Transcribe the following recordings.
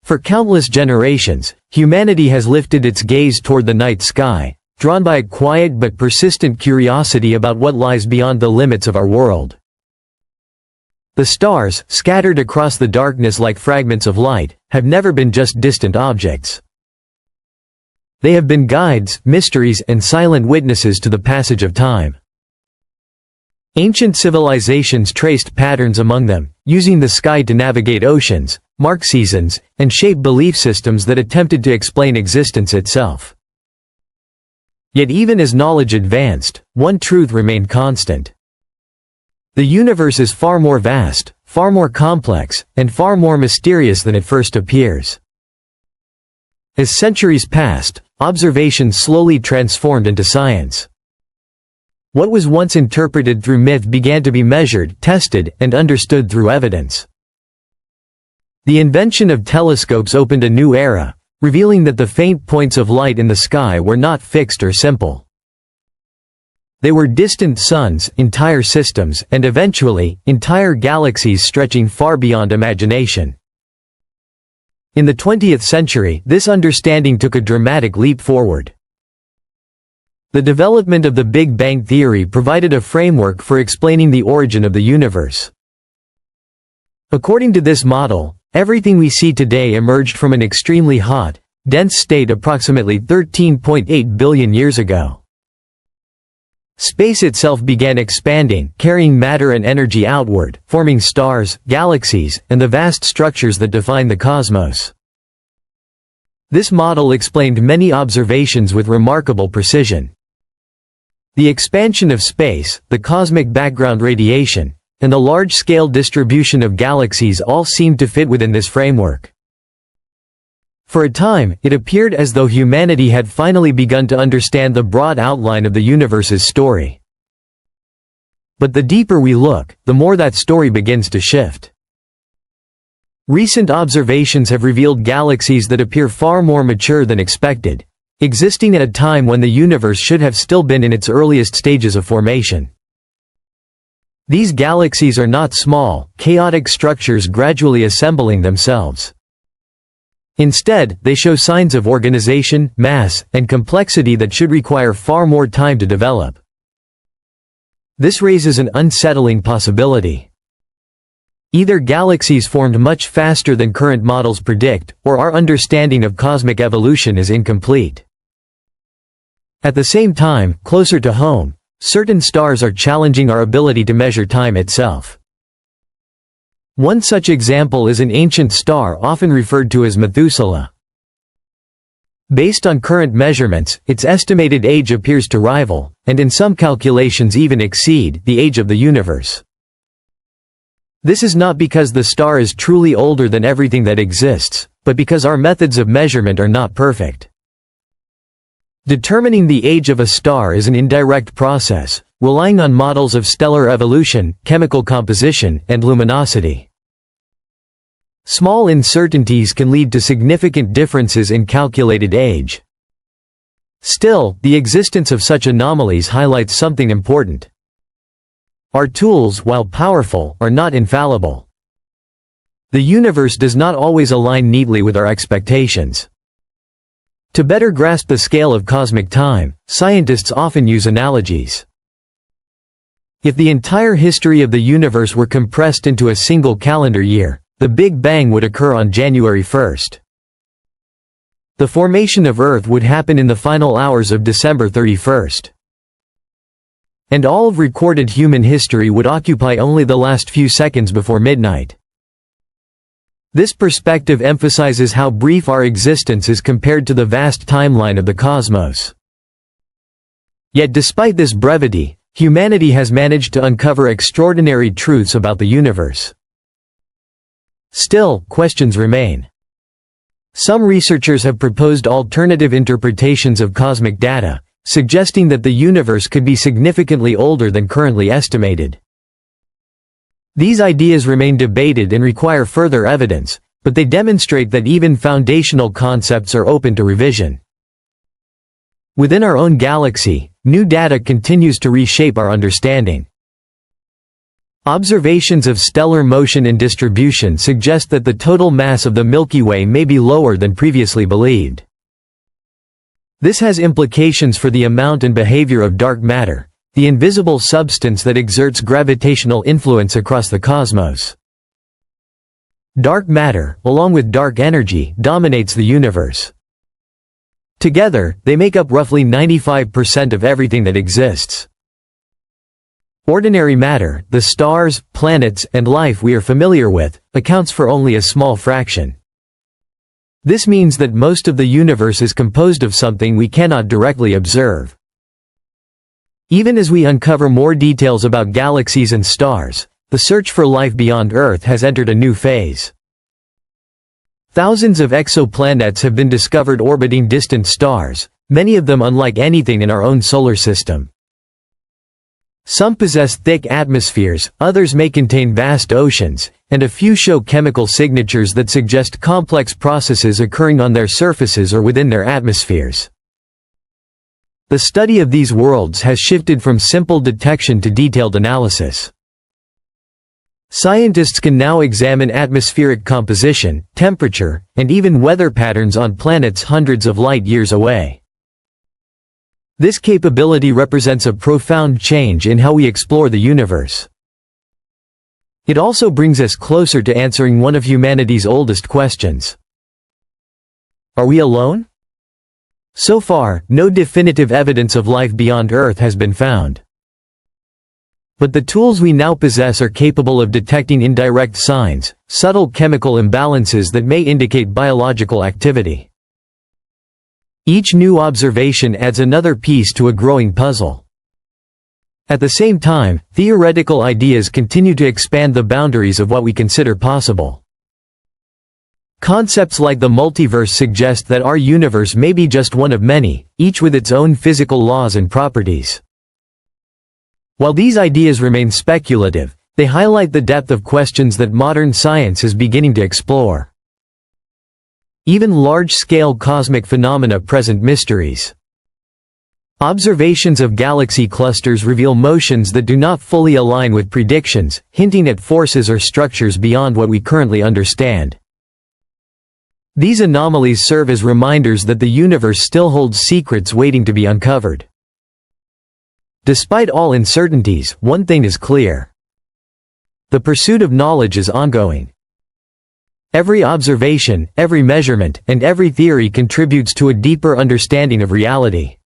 For countless generations, humanity has lifted its gaze toward the night sky, drawn by a quiet but persistent curiosity about what lies beyond the limits of our world. The stars, scattered across the darkness like fragments of light, have never been just distant objects. They have been guides, mysteries, and silent witnesses to the passage of time. Ancient civilizations traced patterns among them, using the sky to navigate oceans, mark seasons, and shape belief systems that attempted to explain existence itself. Yet even as knowledge advanced, one truth remained constant. The universe is far more vast, far more complex, and far more mysterious than it first appears. As centuries passed, observations slowly transformed into science. What was once interpreted through myth began to be measured, tested, and understood through evidence. The invention of telescopes opened a new era, revealing that the faint points of light in the sky were not fixed or simple. They were distant suns, entire systems, and eventually, entire galaxies stretching far beyond imagination. In the 20th century, this understanding took a dramatic leap forward. The development of the Big Bang theory provided a framework for explaining the origin of the universe. According to this model, everything we see today emerged from an extremely hot, dense state approximately 13.8 billion years ago. Space itself began expanding, carrying matter and energy outward, forming stars, galaxies, and the vast structures that define the cosmos. This model explained many observations with remarkable precision. The expansion of space, the cosmic background radiation, and the large-scale distribution of galaxies all seemed to fit within this framework. For a time, it appeared as though humanity had finally begun to understand the broad outline of the universe's story. But the deeper we look, the more that story begins to shift. Recent observations have revealed galaxies that appear far more mature than expected, existing at a time when the universe should have still been in its earliest stages of formation. These galaxies are not small, chaotic structures gradually assembling themselves. Instead, they show signs of organization, mass, and complexity that should require far more time to develop. This raises an unsettling possibility. Either galaxies formed much faster than current models predict, or our understanding of cosmic evolution is incomplete. At the same time, closer to home, certain stars are challenging our ability to measure time itself. One such example is an ancient star often referred to as Methuselah. Based on current measurements, its estimated age appears to rival, and in some calculations even exceed, the age of the universe. This is not because the star is truly older than everything that exists, but because our methods of measurement are not perfect. Determining the age of a star is an indirect process, relying on models of stellar evolution, chemical composition, and luminosity. Small uncertainties can lead to significant differences in calculated age. Still, the existence of such anomalies highlights something important. Our tools, while powerful, are not infallible. The universe does not always align neatly with our expectations. To better grasp the scale of cosmic time, scientists often use analogies. If the entire history of the universe were compressed into a single calendar year, the Big Bang would occur on January 1st. The formation of Earth would happen in the final hours of December 31st. And all of recorded human history would occupy only the last few seconds before midnight. This perspective emphasizes how brief our existence is compared to the vast timeline of the cosmos. Yet despite this brevity, humanity has managed to uncover extraordinary truths about the universe. Still, questions remain. Some researchers have proposed alternative interpretations of cosmic data, suggesting that the universe could be significantly older than currently estimated. These ideas remain debated and require further evidence, but they demonstrate that even foundational concepts are open to revision. Within our own galaxy, new data continues to reshape our understanding. Observations of stellar motion and distribution suggest that the total mass of the Milky Way may be lower than previously believed. This has implications for the amount and behavior of dark matter, the invisible substance that exerts gravitational influence across the cosmos. Dark matter, along with dark energy, dominates the universe. Together, they make up roughly 95% of everything that exists. Ordinary matter, the stars, planets, and life we are familiar with, accounts for only a small fraction. This means that most of the universe is composed of something we cannot directly observe. Even as we uncover more details about galaxies and stars, the search for life beyond Earth has entered a new phase. Thousands of exoplanets have been discovered orbiting distant stars, many of them unlike anything in our own solar system. Some possess thick atmospheres, others may contain vast oceans, and a few show chemical signatures that suggest complex processes occurring on their surfaces or within their atmospheres. The study of these worlds has shifted from simple detection to detailed analysis. Scientists can now examine atmospheric composition, temperature, and even weather patterns on planets hundreds of light-years away. This capability represents a profound change in how we explore the universe. It also brings us closer to answering one of humanity's oldest questions. Are we alone? So far, no definitive evidence of life beyond Earth has been found. But the tools we now possess are capable of detecting indirect signs, subtle chemical imbalances that may indicate biological activity. Each new observation adds another piece to a growing puzzle. At the same time, theoretical ideas continue to expand the boundaries of what we consider possible. Concepts like the multiverse suggest that our universe may be just one of many, each with its own physical laws and properties. While these ideas remain speculative, they highlight the depth of questions that modern science is beginning to explore. Even large-scale cosmic phenomena present mysteries. Observations of galaxy clusters reveal motions that do not fully align with predictions, hinting at forces or structures beyond what we currently understand. These anomalies serve as reminders that the universe still holds secrets waiting to be uncovered. Despite all uncertainties, one thing is clear. The pursuit of knowledge is ongoing. Every observation, every measurement, and every theory contributes to a deeper understanding of reality.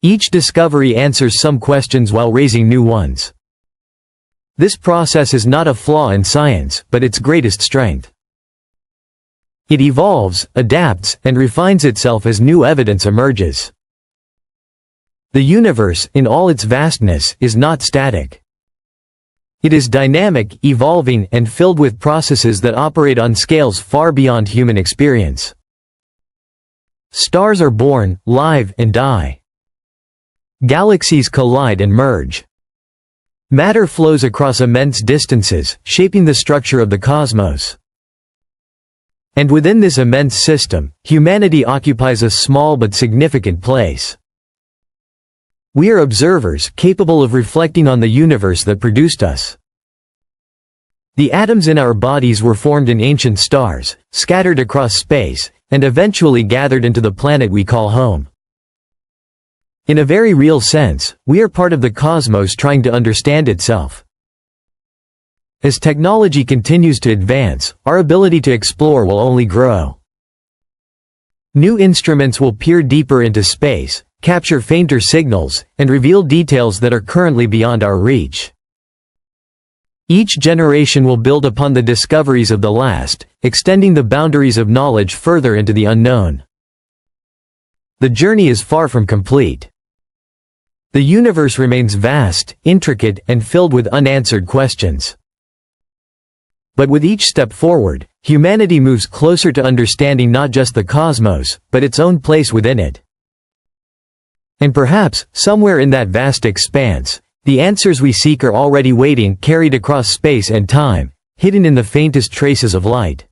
Each discovery answers some questions while raising new ones. This process is not a flaw in science, but its greatest strength. It evolves, adapts, and refines itself as new evidence emerges. The universe, in all its vastness, is not static. It is dynamic, evolving, and filled with processes that operate on scales far beyond human experience. Stars are born, live, and die. Galaxies collide and merge. Matter flows across immense distances, shaping the structure of the cosmos. And within this immense system, humanity occupies a small but significant place. We are observers, capable of reflecting on the universe that produced us. The atoms in our bodies were formed in ancient stars, scattered across space, and eventually gathered into the planet we call home. In a very real sense, we are part of the cosmos trying to understand itself. As technology continues to advance, our ability to explore will only grow. New instruments will peer deeper into space, capture fainter signals, and reveal details that are currently beyond our reach. Each generation will build upon the discoveries of the last, extending the boundaries of knowledge further into the unknown. The journey is far from complete. The universe remains vast, intricate, and filled with unanswered questions. But with each step forward, humanity moves closer to understanding not just the cosmos, but its own place within it. And perhaps, somewhere in that vast expanse, the answers we seek are already waiting, carried across space and time, hidden in the faintest traces of light.